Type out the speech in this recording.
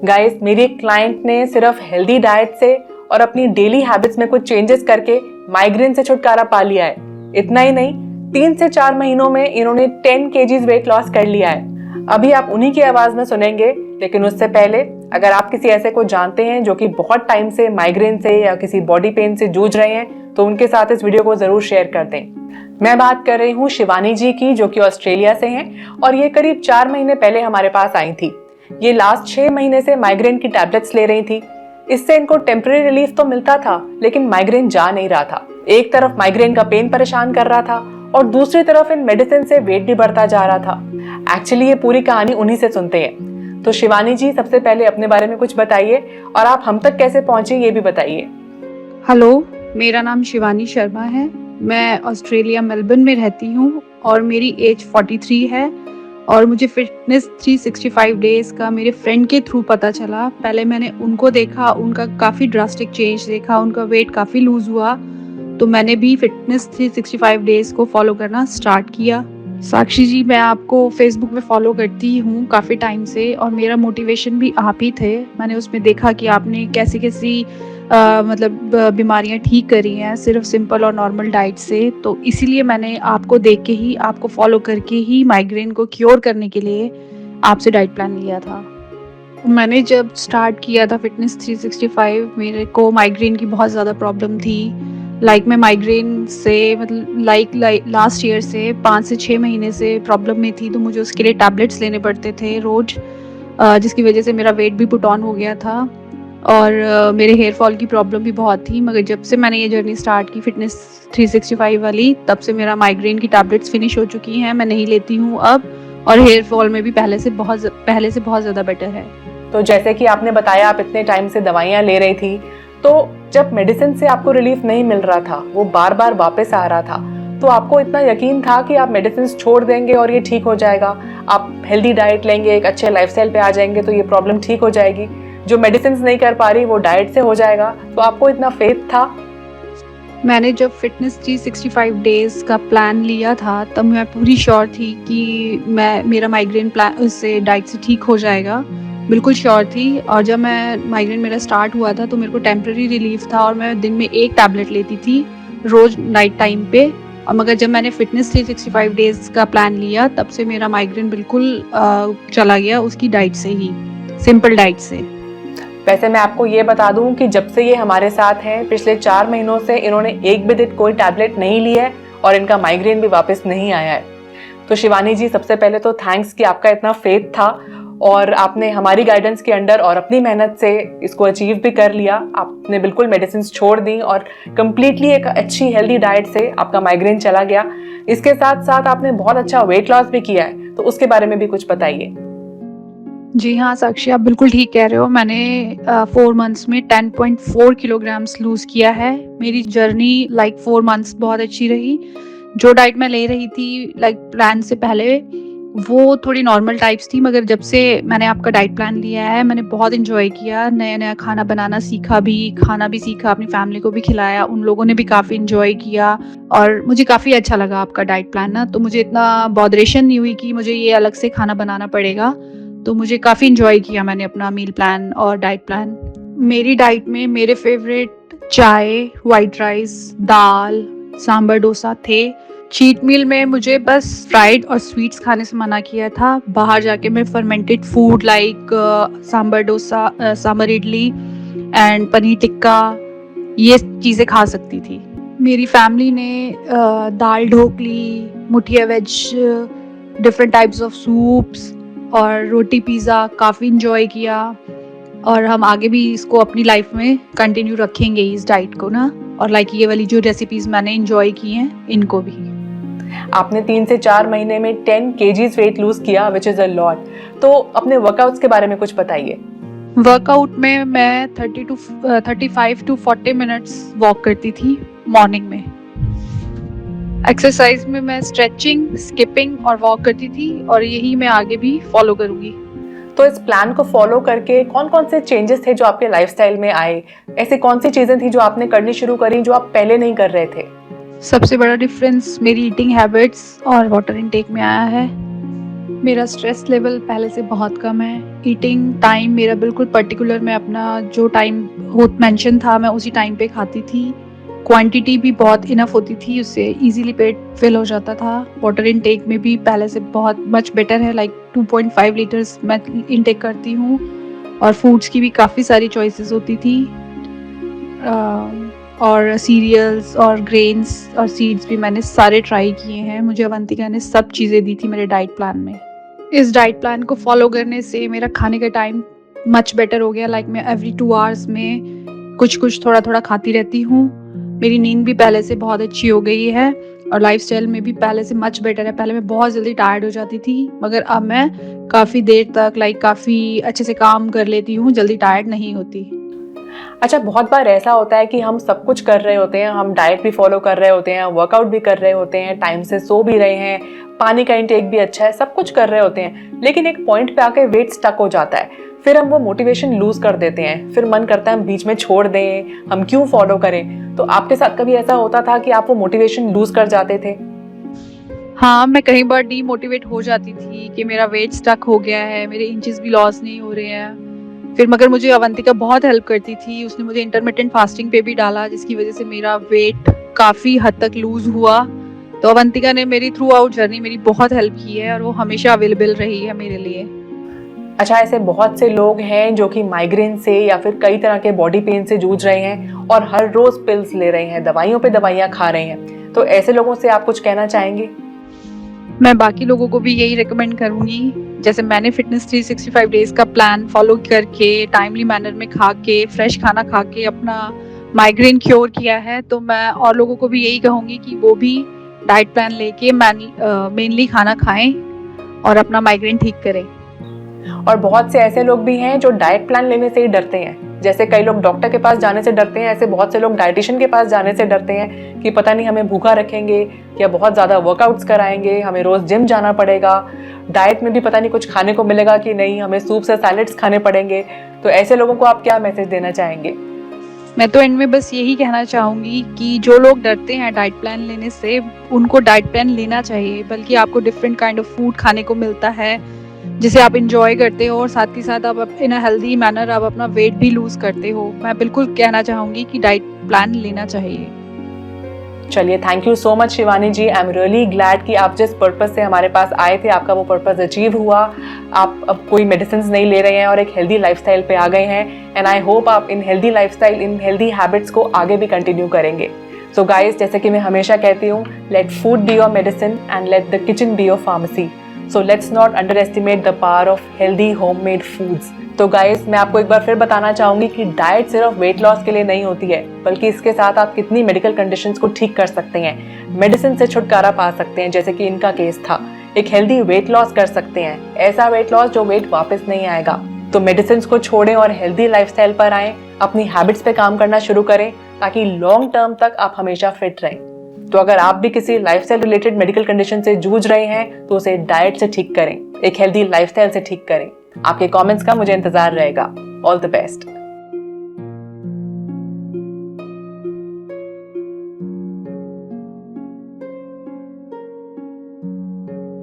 Guys, मेरी एक client ने सिर्फ हेल्दी डाइट से और अपनी डेली हैबिट्स में कुछ चेंजेस करके माइग्रेन से छुटकारा पा लिया है। इतना ही नहीं, 3 से 4 महीनों में इन्होंने 10 केजीज वेट लॉस कर लिया है। अभी आप उन्हीं की आवाज में सुनेंगे, लेकिन उससे पहले अगर आप किसी ऐसे को जानते हैं जो कि बहुत टाइम से माइग्रेन से या किसी बॉडी पेन से जूझ रहे हैं, तो उनके साथ इस वीडियो को जरूर शेयर कर दें। मैं बात कर रही हूँ शिवानी जी की, जो कि ऑस्ट्रेलिया से हैं और ये करीब 4 महीने पहले हमारे पास आई थी। ये लास्ट 6 महीने से माइग्रेन की टैबलेट्स ले रही थी। इससे इनको टेम्पररी रिलीफ तो मिलता था, लेकिन माइग्रेन जा नहीं रहा था। एक तरफ माइग्रेन का पेन परेशान कर रहा था और दूसरी तरफ इन मेडिसिन से वेट भी बढ़ता जा रहा था। एक्चुअली ये पूरी कहानी उन्हीं से सुनते हैं। तो शिवानी जी, सबसे पहले अपने बारे में कुछ बताइए और आप हम तक कैसे पहुंचे ये भी बताइए। हेलो, मेरा नाम शिवानी शर्मा है। मैं ऑस्ट्रेलिया मेलबर्न में रहती हूँ और मेरी एज 43 है और मुझे फिटनेस 365 डेज का मेरे फ्रेंड के थ्रू पता चला। पहले मैंने उनको देखा, उनका काफ़ी ड्रास्टिक चेंज देखा, उनका वेट काफ़ी लूज़ हुआ, तो मैंने भी फिटनेस 365 डेज को फॉलो करना स्टार्ट किया। साक्षी जी, मैं आपको फेसबुक पे फॉलो करती हूँ काफ़ी टाइम से और मेरा मोटिवेशन भी आप ही थे। मैंने उसमें देखा कि आपने कैसी कैसी बीमारियां ठीक करी हैं सिर्फ सिंपल और नॉर्मल डाइट से, तो इसीलिए मैंने आपको देख के ही, आपको फॉलो करके ही माइग्रेन को क्योर करने के लिए आपसे डाइट प्लान लिया था। मैंने जब स्टार्ट किया था फिटनेस 365, मेरे को माइग्रेन की बहुत ज़्यादा प्रॉब्लम थी। मैं माइग्रेन से लास्ट ईयर से 5 से 6 महीने से प्रॉब्लम में थी, तो मुझे उसके लिए टैबलेट्स लेने पड़ते थे रोज़, जिसकी वजह से मेरा वेट भी पुट ऑन हो गया था और मेरे हेयर फॉल की प्रॉब्लम भी बहुत थी। मगर जब से मैंने ये जर्नी स्टार्ट की फिटनेस 365 वाली, तब से मेरा माइग्रेन की टैबलेट्स फिनिश हो चुकी हैं, मैं नहीं लेती हूँ अब, और हेयर फॉल में भी पहले से बहुत ज़्यादा बेटर है। तो जैसे कि आपने बताया, आप इतने टाइम से दवाइयाँ ले रही थी, तो जब मेडिसिन से आपको रिलीफ नहीं मिल रहा था, वो बार बार वापस आ रहा था, तो आपको इतना यकीन था कि आप मेडिसिन छोड़ देंगे और ये ठीक हो जाएगा, आप हेल्दी डाइट लेंगे, एक अच्छे लाइफस्टाइल पे आ जाएंगे तो ये प्रॉब्लम ठीक हो जाएगी, जो मेडिसिन नहीं कर पा रही वो डाइट से हो जाएगा, तो आपको इतना फेथ था? मैंने जब फिटनेस 365 डेज का प्लान लिया था, तब मैं पूरी श्योर थी कि मेरा माइग्रेन प्लान उससे डाइट से ठीक हो जाएगा, बिल्कुल श्योर थी। और जब माइग्रेन मेरा स्टार्ट हुआ था तो मेरे को टेम्पररी रिलीफ था और मैं दिन में एक टैबलेट लेती थी रोज़ नाइट टाइम पे। और मगर जब मैंने फिटनेस 365 डेज का प्लान लिया, तब से मेरा माइग्रेन बिल्कुल चला गया उसकी डाइट से ही, सिंपल डाइट से। वैसे मैं आपको ये बता दूं कि जब से ये हमारे साथ हैं, पिछले 4 महीनों से इन्होंने एक भी दिन कोई टैबलेट नहीं ली है और इनका माइग्रेन भी वापस नहीं आया है। तो शिवानी जी, सबसे पहले तो थैंक्स कि आपका इतना फेथ था और आपने हमारी गाइडेंस के अंडर और अपनी मेहनत से इसको अचीव भी कर लिया। आपने बिल्कुल मेडिसिन छोड़ दी और कंप्लीटली एक अच्छी हेल्दी डाइट से आपका माइग्रेन चला गया। इसके साथ साथ आपने बहुत अच्छा वेट लॉस भी किया है, तो उसके बारे में भी कुछ बताइए। जी हाँ साक्षी, आप बिल्कुल ठीक कह रहे हो। मैंने 4 मंथ्स में 10.4 किलोग्राम्स लूज़ किया है। मेरी जर्नी 4 मंथ्स बहुत अच्छी रही। जो डाइट मैं ले रही थी प्लान से पहले, वो थोड़ी नॉर्मल टाइप्स थी, मगर जब से मैंने आपका डाइट प्लान लिया है, मैंने बहुत इन्जॉय किया। नया खाना बनाना सीखा भी, खाना भी सीखा, अपनी फैमिली को भी खिलाया, उन लोगों ने भी काफ़ी इन्जॉय किया और मुझे काफ़ी अच्छा लगा आपका डाइट प्लान ना। तो मुझे इतना बॉदरेशन नहीं हुई कि मुझे ये अलग से खाना बनाना पड़ेगा। तो मुझे काफ़ी इन्जॉय किया मैंने अपना मील प्लान और डाइट प्लान। मेरी डाइट में मेरे फेवरेट चाय, वाइट राइस, दाल, सांभर डोसा थे। चीट मील में मुझे बस फ्राइड और स्वीट्स खाने से मना किया था। बाहर जाके मैं fermented food sambar dosa, sambar idli and paneer tikka, ये चीज़ें खा सकती थी। मेरी फैमिली ने dal dhokli, muthia veg, different types of soups और रोटी पिज़्ज़ा काफ़ी इन्जॉय किया और हम आगे भी इसको अपनी लाइफ में कंटिन्यू रखेंगे इस डाइट को ना। और ये वाली जो रेसिपीज़ मैंने इन्जॉय की हैं, इनको भी। आपने 3 से 4 महीने में 10 केजीज वेट लूज किया, विच इज अ लॉट। तो अपने वर्कआउट्स के बारे में कुछ बताइए। वर्कआउट में मैं 35 टू 40 मिनट्स वॉक करती थी मॉर्निंग में। एक्सरसाइज में मैं स्ट्रेचिंग, स्किपिंग और वॉक करती थी और यही मैं आगे भी फॉलो करूँगी। तो इस प्लान को फॉलो करके कौन कौन से चेंजेस थे जो आपके लाइफस्टाइल में आए? ऐसी कौन सी चीजें थी जो आपने करनी शुरू करी जो आप पहले नहीं कर रहे थे? सबसे बड़ा डिफरेंस मेरी ईटिंग हैबिट्स और वाटर इनटेक में आया है। मेरा स्ट्रेस लेवल पहले से बहुत कम है। ईटिंग टाइम मेरा बिल्कुल पर्टिकुलर, मैं अपना जो टाइम मेंशन था मैं उसी टाइम पे खाती थी। क्वांटिटी भी बहुत इनफ होती थी, उससे इजीली पेट फिल हो जाता था। वाटर इनटेक में भी पहले से बहुत मच बेटर है, लाइक 2.5 लीटर्स मैं इनटेक करती हूँ। और फूड्स की भी काफ़ी सारी चॉइसेस होती थी, और सीरियल्स और ग्रेन्स और सीड्स भी मैंने सारे ट्राई किए हैं। मुझे अवंतिका ने सब चीज़ें दी थी मेरे डाइट प्लान में। इस डाइट प्लान को फॉलो करने से मेरा खाने का टाइम मच बेटर हो गया। लाइक मैं एवरी 2 आवर्स में कुछ थोड़ा थोड़ा खाती रहती हूँ। मेरी नींद भी पहले से बहुत अच्छी हो गई है और लाइफस्टाइल में भी पहले से मच बेटर है। पहले मैं बहुत जल्दी टायर्ड हो जाती थी, मगर अब मैं काफ़ी देर तक काफ़ी अच्छे से काम कर लेती हूँ, जल्दी टायर्ड नहीं होती। अच्छा, बहुत बार ऐसा होता है कि हम सब कुछ कर रहे होते हैं, हम डाइट भी फॉलो कर रहे होते हैं, वर्कआउट भी कर रहे होते हैं, टाइम से सो भी रहे हैं, पानी का इंटेक भी अच्छा है, सब कुछ कर रहे होते हैं, लेकिन एक पॉइंट पे आके वेट स्टक हो जाता है। फिर हम वो मोटिवेशन लूज कर देते हैं, फिर मन करता है हम बीच में छोड़ दें, हम क्यों फॉलो करें। तो आपके साथ कभी ऐसा होता था कि आप वो मोटिवेशन लूज कर जाते थे? हाँ, मैं कई बार डीमोटिवेट हो जाती थी कि मेरा वेट स्टक हो गया है, मेरे इंचेस भी लॉस नहीं हो रहे हैं। फिर मगर मुझे अवंतिका बहुत हेल्प करती थी। उसने मुझे इंटरमिटेंट फास्टिंग पे भी डाला, जिसकी वजह से मेरा वेट काफ़ी हद तक लूज़ हुआ। तो अवंतिका ने मेरी थ्रू आउट जर्नी मेरी बहुत हेल्प की है और वो हमेशा अवेलेबल रही है मेरे लिए। अच्छा, ऐसे बहुत से लोग हैं जो कि माइग्रेन से या फिर कई तरह के बॉडी पेन से जूझ रहे हैं और हर रोज पिल्स ले रहे हैं, दवाइयों पे दवाइयाँ खा रहे हैं। तो ऐसे लोगों से आप कुछ कहना चाहेंगे? मैं बाकी लोगों को भी यही रिकमेंड करूँगी, जैसे मैंने फिटनेस 365 डेज़ का प्लान फॉलो करके, टाइमली मैनर में खा के, फ्रेश खाना खा के अपना माइग्रेन क्योर किया है, तो मैं और लोगों को भी यही कहूँगी कि वो भी डाइट प्लान लेके मेनली खाना खाएँ और अपना माइग्रेन ठीक करें। और बहुत से ऐसे लोग भी हैं जो डाइट प्लान लेने से ही डरते हैं। जैसे कई लोग डॉक्टर के पास जाने से डरते हैं, ऐसे बहुत से लोग डाइटिशियन के पास जाने से डरते हैं कि पता नहीं हमें भूखा रखेंगे या बहुत ज़्यादा वर्कआउट्स कराएंगे, हमें रोज़ जिम जाना पड़ेगा, डाइट में भी पता नहीं कुछ खाने को मिलेगा कि नहीं, हमें सूप से सैलेड्स खाने पड़ेंगे। तो ऐसे लोगों को आप क्या मैसेज देना चाहेंगे? मैं तो एंड में बस यही कहना चाहूँगी कि जो लोग डरते हैं डाइट प्लान लेने से, उनको डाइट प्लान लेना चाहिए। बल्कि आपको डिफरेंट काइंड ऑफ फूड खाने को मिलता है, जिसे आप एंजॉय करते हो और साथ ही साथ आप इन अ हेल्दी मैनर आप अपना वेट भी लूज़ करते हो। मैं बिल्कुल कहना चाहूँगी कि डाइट प्लान लेना चाहिए। चलिए, thank you so much Shivani ji. I am really glad कि आप जिस पर्पस से हमारे पास आए थे, आपका वो पर्पस अचीव हुआ। आप अब कोई मेडिसिन नहीं ले रहे हैं और एक हेल्दी लाइफस्टाइल पे आ गए हैं। एंड आई होप आप इन हेल्दी लाइफस्टाइल, इन हेल्दी हैबिट्स को आगे भी कंटिन्यू करेंगे। सो गाइस, जैसे कि मैं हमेशा कहती हूँ, let food be your medicine and let the kitchen be your pharmacy. So let's not underestimate the power of healthy homemade foods. तो गाइस, मैं आपको एक बार फिर बताना चाहूंगी कि डाइट सिर्फ वेट लॉस के लिए नहीं होती है, बल्कि इसके साथ आप कितनी मेडिकल कंडीशंस को ठीक कर सकते हैं, मेडिसिन से छुटकारा पा सकते हैं, जैसे कि इनका केस था। एक हेल्दी वेट लॉस कर सकते हैं, ऐसा वेट लॉस जो वेट वापस नहीं आएगा। तो मेडिसिन को छोड़ें और हेल्दी लाइफस्टाइल पर आएं, अपनी हैबिट्स पे काम करना शुरू करें, ताकि लॉन्ग टर्म तक आप हमेशा फिट रहें। तो अगर आप भी किसी लाइफस्टाइल रिलेटेड मेडिकल कंडीशन से जूझ रहे हैं, तो उसे डाइट से ठीक करें, एक हेल्दी लाइफस्टाइल से ठीक करें। आपके कमेंट्स का मुझे इंतजार रहेगा। All the best.